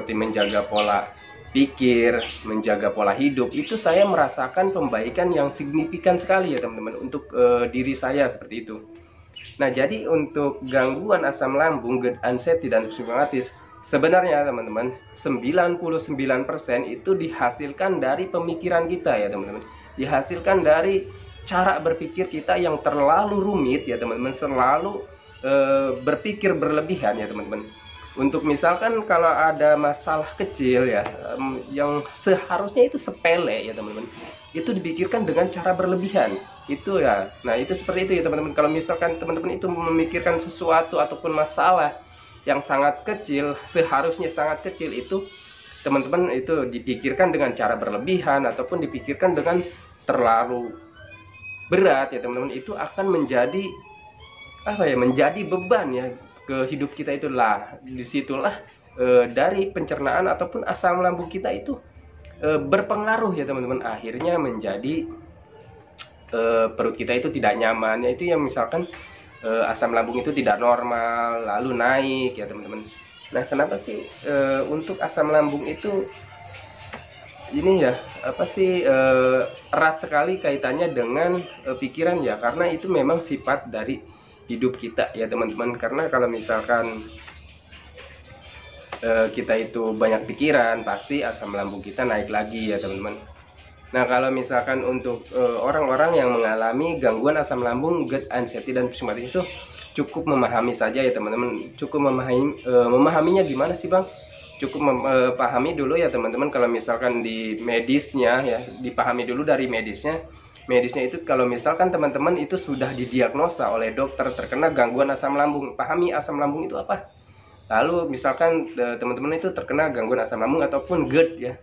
seperti menjaga pola pikir, menjaga pola hidup, itu saya merasakan pembaikan yang signifikan sekali ya teman-teman untuk diri saya seperti itu. Nah, jadi untuk gangguan asam lambung, GERD, anxiety, dan psikosomatis, sebenarnya teman-teman 99% itu dihasilkan dari pemikiran kita ya teman-teman. Dihasilkan dari cara berpikir kita yang terlalu rumit ya teman-teman, selalu berpikir berlebihan ya teman-teman. Untuk misalkan kalau ada masalah kecil ya, yang seharusnya itu sepele ya teman-teman, itu dipikirkan dengan cara berlebihan itu ya. Nah, itu seperti itu ya teman-teman. Kalau misalkan teman-teman itu memikirkan sesuatu ataupun masalah yang sangat kecil, seharusnya sangat kecil, itu teman-teman itu dipikirkan dengan cara berlebihan ataupun dipikirkan dengan terlalu berat ya teman-teman, itu akan menjadi apa ya, menjadi beban ya ke hidup kita. Itulah disitulah dari pencernaan ataupun asam lambung kita itu berpengaruh ya teman-teman, akhirnya menjadi perut kita itu tidak nyaman, yaitu yang misalkan asam lambung itu tidak normal lalu naik ya teman-teman. Nah, kenapa sih untuk asam lambung itu ini ya, apa sih, erat sekali kaitannya dengan pikiran ya, karena itu memang sifat dari hidup kita ya teman-teman. Karena kalau misalkan kita itu banyak pikiran, pasti asam lambung kita naik lagi ya teman-teman. Nah, kalau misalkan untuk orang-orang yang mengalami gangguan asam lambung, GERD, anxiety, dan psikosomatis itu cukup memahami saja ya teman-teman. Cukup memahaminya gimana sih bang? Cukup pahami dulu ya teman-teman. Kalau misalkan di medisnya ya, dipahami dulu dari medisnya. Medisnya itu kalau misalkan teman-teman itu sudah didiagnosa oleh dokter terkena gangguan asam lambung, pahami asam lambung itu apa. Lalu misalkan teman-teman itu terkena gangguan asam lambung ataupun GERD ya.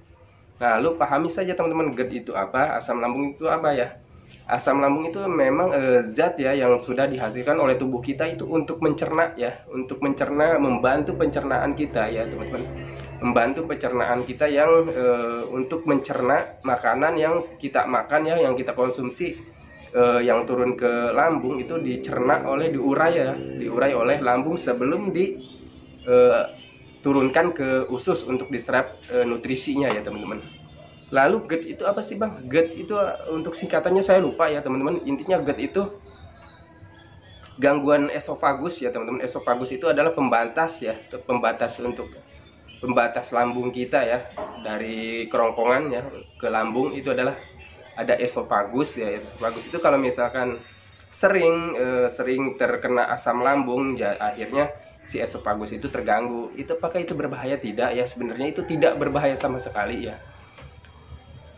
Nah, lalu pahami saja teman-teman, GERD itu apa, asam lambung itu apa ya. Asam lambung itu memang zat ya yang sudah dihasilkan oleh tubuh kita itu untuk mencerna ya, untuk mencerna, membantu pencernaan kita ya teman-teman. Membantu pencernaan kita yang untuk mencerna makanan yang kita makan ya, yang kita konsumsi, yang turun ke lambung itu dicerna oleh, diurai oleh lambung sebelum diturunkan ke usus untuk diserap nutrisinya ya teman-teman. Lalu GERD itu apa sih bang? GERD itu untuk singkatannya saya lupa ya teman-teman. Intinya GERD itu gangguan esofagus ya teman-teman. Esofagus itu adalah pembatas ya, pembatas lambung kita ya, dari kerongkongan ya ke lambung itu adalah ada esofagus ya. Esofagus itu kalau misalkan sering terkena asam lambung ya, akhirnya si esofagus itu terganggu. Itu apakah itu berbahaya? Tidak ya, sebenarnya itu tidak berbahaya sama sekali ya.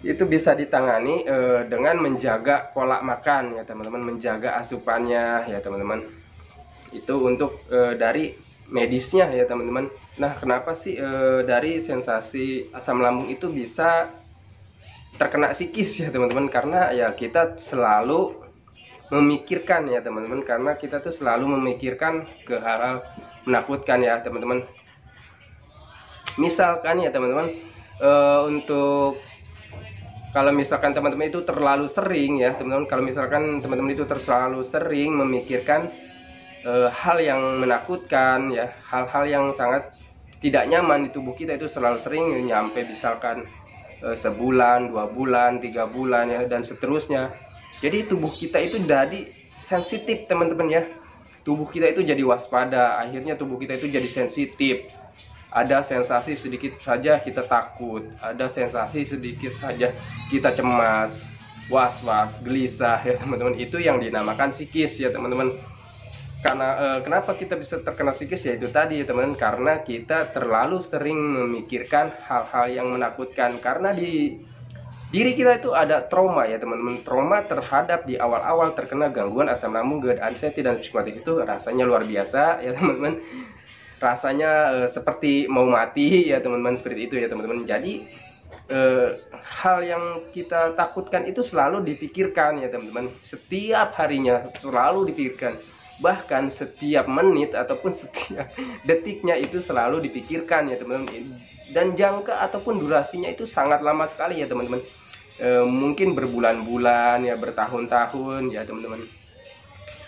Itu bisa ditangani dengan menjaga pola makan ya teman-teman, menjaga asupannya ya teman-teman. Itu untuk dari medisnya ya teman-teman. Nah, kenapa sih dari sensasi asam lambung itu bisa terkena psikis ya teman-teman? Karena ya kita selalu memikirkan ya teman-teman, karena kita tuh selalu memikirkan ke hal-hal menakutkan ya teman-teman. Misalkan ya teman-teman, untuk kalau misalkan teman-teman itu terlalu sering ya teman-teman, kalau misalkan teman-teman itu terlalu sering memikirkan hal yang menakutkan ya, hal-hal yang sangat tidak nyaman di tubuh kita, itu selalu sering nyampe misalkan sebulan, 2 bulan, 3 bulan ya, dan seterusnya. Jadi tubuh kita itu jadi sensitif teman-teman ya. Tubuh kita itu jadi waspada, akhirnya tubuh kita itu jadi sensitif. Ada sensasi sedikit saja kita takut, ada sensasi sedikit saja kita cemas, was-was, gelisah ya teman-teman. Itu yang dinamakan psikis ya teman-teman. Karena kenapa kita bisa terkena psikis, ya itu tadi ya teman-teman, karena kita terlalu sering memikirkan hal-hal yang menakutkan. Karena di diri kita itu ada trauma ya teman-teman. Trauma terhadap di awal-awal terkena gangguan asam lambung, GERD, anxiety, dan psikosomatis itu rasanya luar biasa ya teman-teman. Rasanya seperti mau mati ya teman-teman, seperti itu ya teman-teman. Jadi hal yang kita takutkan itu selalu dipikirkan ya teman-teman. Setiap harinya selalu dipikirkan. Bahkan setiap menit ataupun setiap detiknya itu selalu dipikirkan ya teman-teman. Dan jangka ataupun durasinya itu sangat lama sekali ya teman-teman. Mungkin berbulan-bulan ya, bertahun-tahun ya teman-teman.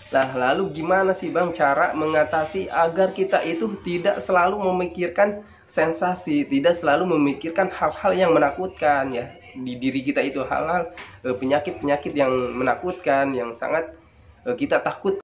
Nah, lalu gimana sih bang cara mengatasi agar kita itu tidak selalu memikirkan sensasi, tidak selalu memikirkan hal-hal yang menakutkan ya di diri kita, itu hal-hal penyakit-penyakit yang menakutkan, yang sangat kita takut